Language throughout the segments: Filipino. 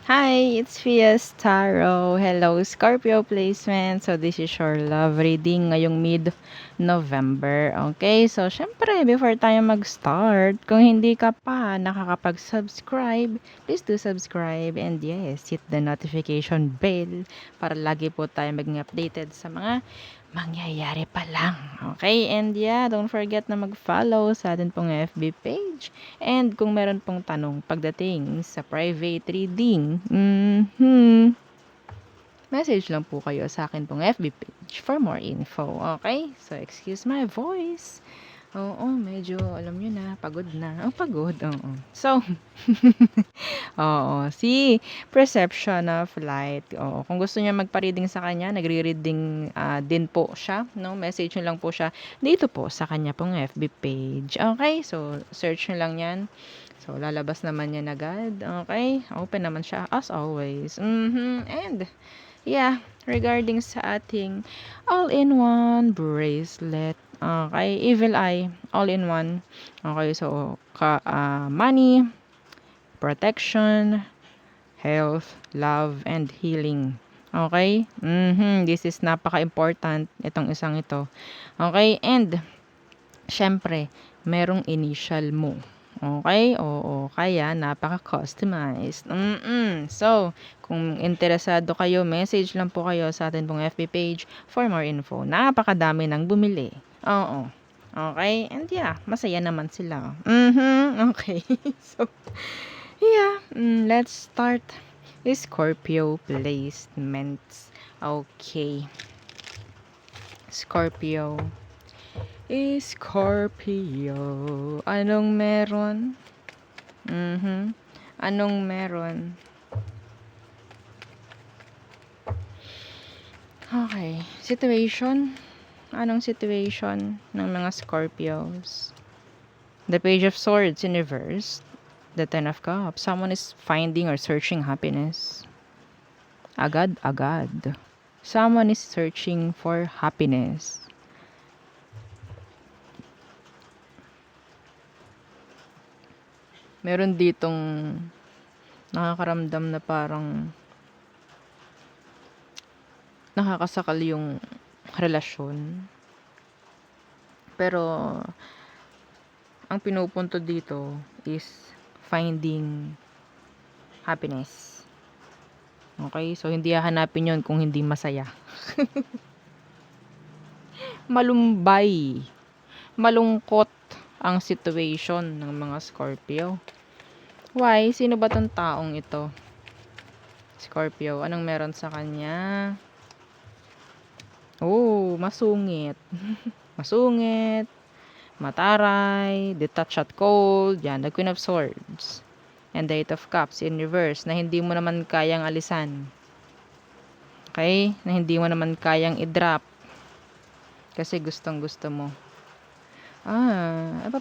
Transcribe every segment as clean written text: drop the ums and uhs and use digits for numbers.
Hi, it's Fias Tarot. Hello, Scorpio placement. So, this is your love reading ngayong mid-November. Okay, so syempre, before tayo mag-start, kung hindi ka pa nakakapag-subscribe, please do subscribe. And yes, hit the notification bell para lagi po tayo maging updated sa mga mangyayari pa lang. Okay, and yeah, don't forget na mag-follow sa atin pong FB page. And kung meron pong tanong pagdating sa private reading, message lang po kayo sa akin pong FB page for more info. Okay? So, excuse my voice. Oo, medyo, alam nyo na, pagod na. Oh, pagod, oo. So, oo, si Perception of Light. Oo, kung gusto niya magpa-reading sa kanya, nagre-reading din po siya, no? Message nyo lang po siya dito po sa kanya pong FB page. Okay? So, search nyo lang yan. So, lalabas naman yan agad. Okay? Open naman siya as always. And, yeah, regarding sa ating all-in-one bracelet. Okay, Evil Eye, all-in-one. Okay, so, money, protection, health, love, and healing. Okay? This is napaka-important, itong isang ito. Okay, and, syempre, merong initial mo. Okay? Oo, kaya napaka-customized. So, kung interesado kayo, message lang po kayo sa atin pong FB page for more info. Napakadami nang bumili. Oo. Okay? And yeah, masaya naman sila. Okay. So, yeah. Let's start. Scorpio placements. Okay. Scorpio. Scorpio. Anong meron? Anong meron? Okay. Situation. Anong situation ng mga Scorpios? The Page of Swords in reverse. The Ten of Cups. Someone is finding or searching happiness. Agad-agad. Someone is searching for happiness. Meron ditong nakakaramdam na parang nakakasakal yung relasyon. Pero ang pinupunto dito is finding happiness. Okay? So, hindi hahanapin yon kung hindi masaya. Malumbay. Malungkot ang situation ng mga Scorpio. Why? Sino ba tong taong ito? Scorpio. Anong meron sa kanya? Oh, masungit. Masungit. Mataray. Detached at cold. Yan. The Queen of Swords. And the Eight of Cups in reverse. Na hindi mo naman kayang alisan. Okay? Na hindi mo naman kayang i-drop. Kasi gustong gusto mo.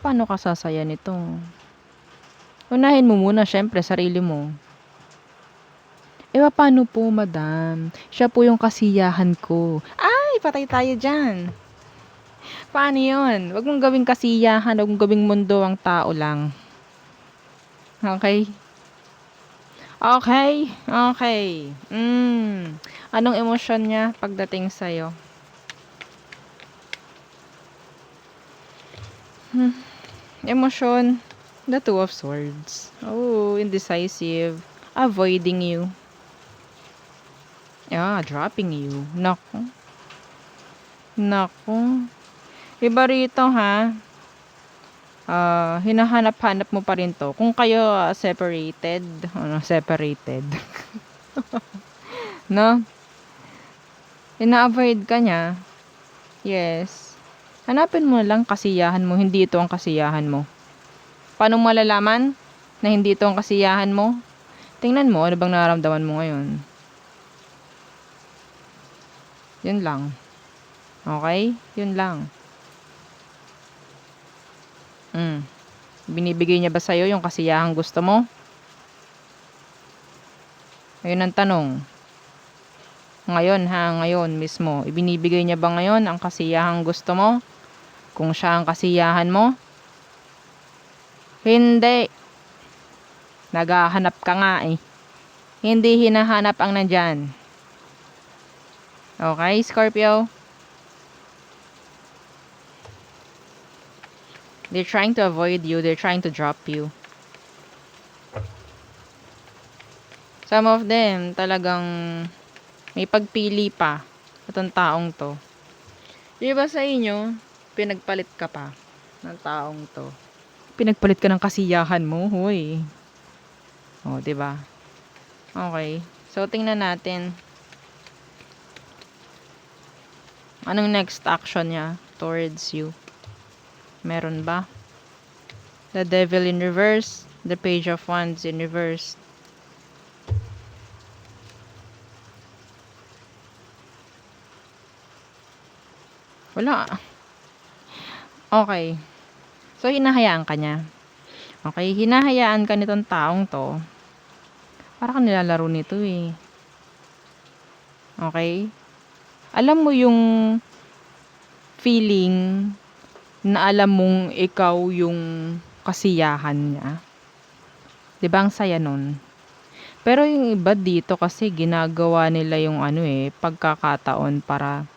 Paano ka sasaya nito? Unahin mo muna, syempre, sarili mo. Paano po, madam? Siya po yung kasiyahan ko. Ay, patay tayo dyan. Paano yun? Huwag mong gawing kasiyahan, huwag mong gawing mundo ang tao lang. Okay? Okay? Okay. Anong emosyon niya pagdating sa'yo? Emosyon. The Two of Swords. Oh, indecisive. Avoiding you. Dropping you. Naku. Naku. Iba rito, ha? Hinahanap-hanap mo pa rin to. Kung kayo separated. Separated. No? Ina-avoid ka niya. Yes. Hanapin mo lang kasiyahan mo. Hindi ito ang kasiyahan mo. Paano malalaman na hindi ito ang kasiyahan mo? Tingnan mo, ano bang nararamdaman mo ngayon? Yun lang. Okay? Yun lang. Binibigay niya ba sa'yo yung kasiyahang gusto mo? Ayun ang tanong. Ngayon mismo. Ibinibigay niya ba ngayon ang kasiyahang gusto mo? Kung siya ang kasiyahan mo? Hindi. Naghahanap ka nga eh. Hindi hinahanap ang nandyan. Okay, Scorpio? They're trying to avoid you. They're trying to drop you. Some of them, talagang may pagpili pa. Itong taong to. Di ba sa inyo, pinagpalit ka pa ng taong to? Pinagpalit ka ng kasiyahan mo, hoy. O, di ba? Okay. So, tingnan natin. Anong next action niya towards you? Meron ba? The Devil in reverse. The Page of Wands in reverse. Wala. Okay. So, hinahayaan ka niya. Okay, hinahayaan ka nitong taong to. Para ka nilalaro nito eh. Okay? Alam mo yung feeling na alam mong ikaw yung kasiyahan niya. Diba ang saya nun? Pero yung iba dito kasi ginagawa nila yung pagkakataon para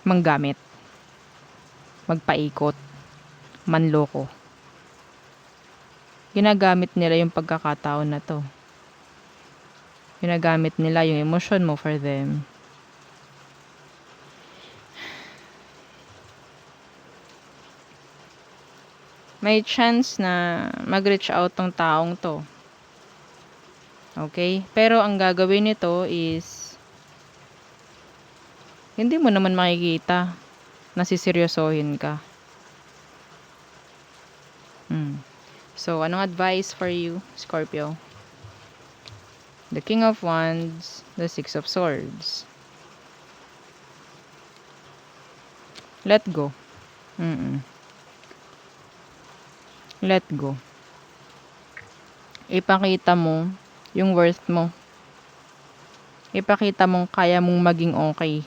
manggamit, magpaikot, manloko. Ginagamit nila yung pagkakataon na to. Ginagamit nila yung emotion mo for them. May chance na mag-reach out tong taong to. Okay? Pero ang gagawin nito is hindi mo naman makikita na siseryosohin ka. So, anong advice for you, Scorpio? The King of Wands, the Six of Swords. Let go. Let go. Ipakita mo yung worth mo. Ipakita mong kaya mong maging okay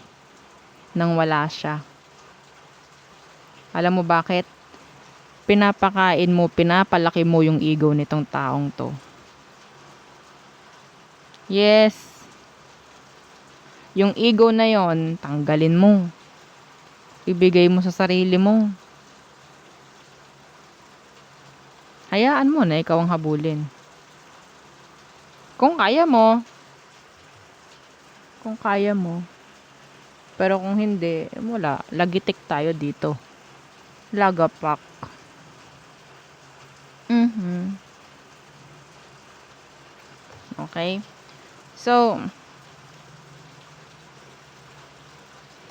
nang wala siya. Alam mo bakit? Pinapakain mo, pinapalaki mo yung ego nitong taong to. Yes. Yung ego na yon, tanggalin mo. Ibigay mo sa sarili mo. Hayaan mo na ikaw ang habulin. Kung kaya mo. Kung kaya mo. Pero kung hindi, wala. Lagitik tayo dito. Lagapak. Okay? So,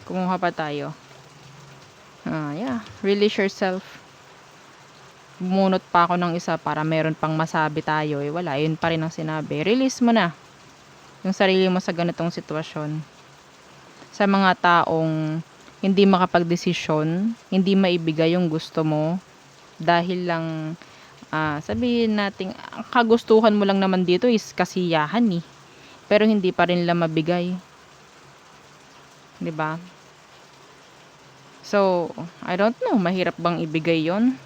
kumuha pa tayo. Yeah. Release yourself. Bumunot pa ako ng isa para meron pang masabi tayo. Wala. Yun pa rin ang sinabi. Release mo na yung sarili mo sa ganitong sitwasyon. Sa mga taong hindi makapagdesisyon, hindi maibigay yung gusto mo dahil lang sabihin natin ang kagustuhan mo lang naman dito is kasiyahan pero hindi pa rin lang mabigay, 'di ba? So, I don't know, mahirap bang ibigay yon?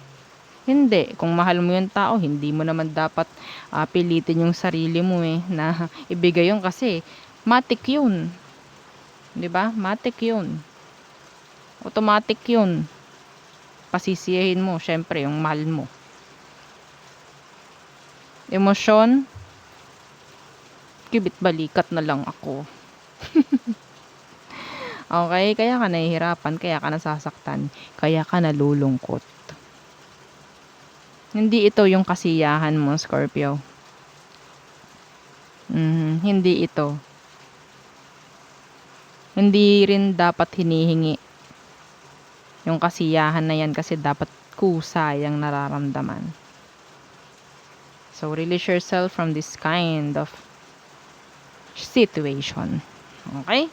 Hindi. Kung mahal mo yung tao, hindi mo naman dapat pilitin yung sarili mo na ibigay yon kasi matik yun. 'Di ba? Matik yun. Automatic yun. Pasisiyahin mo, syempre, yung mahal mo. Emosyon, kibit balikat na lang ako. Okay? Kaya ka nahihirapan, kaya ka nasasaktan, kaya ka nalulungkot. Hindi ito yung kasiyahan mo, Scorpio. Hindi ito. Hindi rin dapat hinihingi yung kasiyahan na yan kasi dapat kusa yung nararamdaman. So, release yourself from this kind of situation. Okay?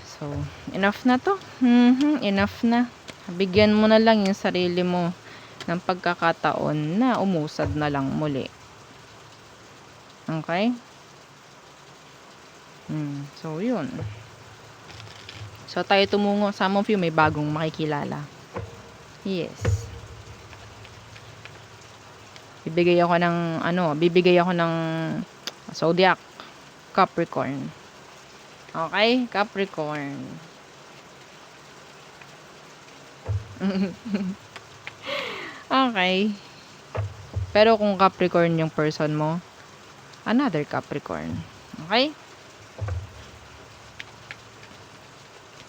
So, enough na to. Enough na. Bigyan mo na lang yung sarili mo ng pagkakataon na umusad na lang muli. Okay? So, yun. So, tayo tumungo. Some of you may bagong makikilala. Yes. bibigay ako ng zodiac. Capricorn. Okay? Capricorn. Okay. Pero kung Capricorn yung person mo, another Capricorn. Okay?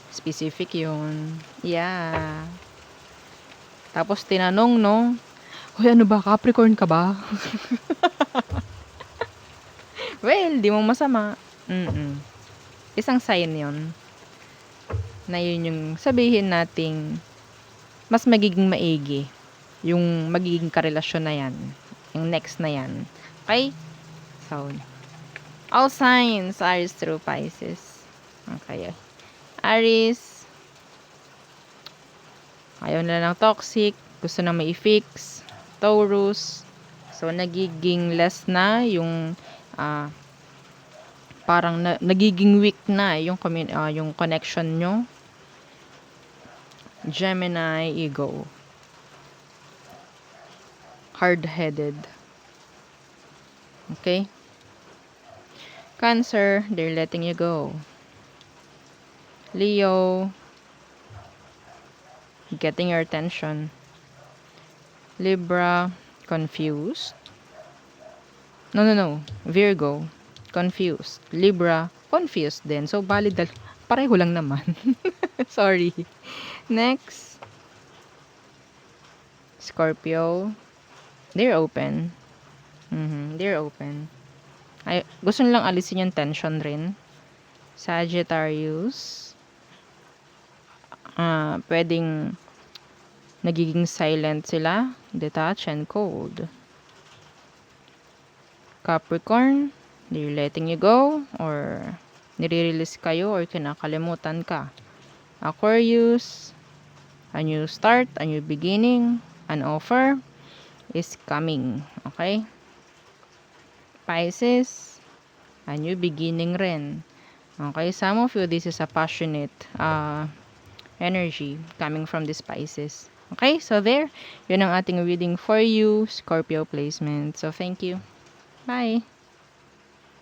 Specific yun. Yeah. Tapos tinanong, no? Hoy, ano ba? Capricorn ka ba? Well, di mo masama. Isang sign yun. Na yun yung sabihin nating mas magiging maigi. Yung magiging karelasyon na yan. Yung next na yan. Okay? So, all signs, Aries through Pisces. Okay. Aries, ayaw nila ng toxic, gusto na mai-fix. Taurus, so nagiging less na yung parang nagiging weak na yung connection nyo. Gemini, ego, hard-headed. Okay? Cancer, they're letting you go. Leo, getting your attention. Libra, confused. No. Virgo, confused. Libra, confused din. So, valid. Pareho lang naman. Sorry. Next. Scorpio, they're open. They're open. Gusto nilang alisin yung tension rin. Sagittarius, pwedeng nagiging silent sila, detached and cold. Capricorn, they're letting you go or nire-release kayo or kinakalimutan ka. Aquarius, a new start, a new beginning, an offer is coming. Okay? Pisces, a new beginning rin. Okay, some of you, this is a passionate energy coming from the Pisces. Okay, so there, yun ang ating reading for you, Scorpio placement. So, thank you. Bye!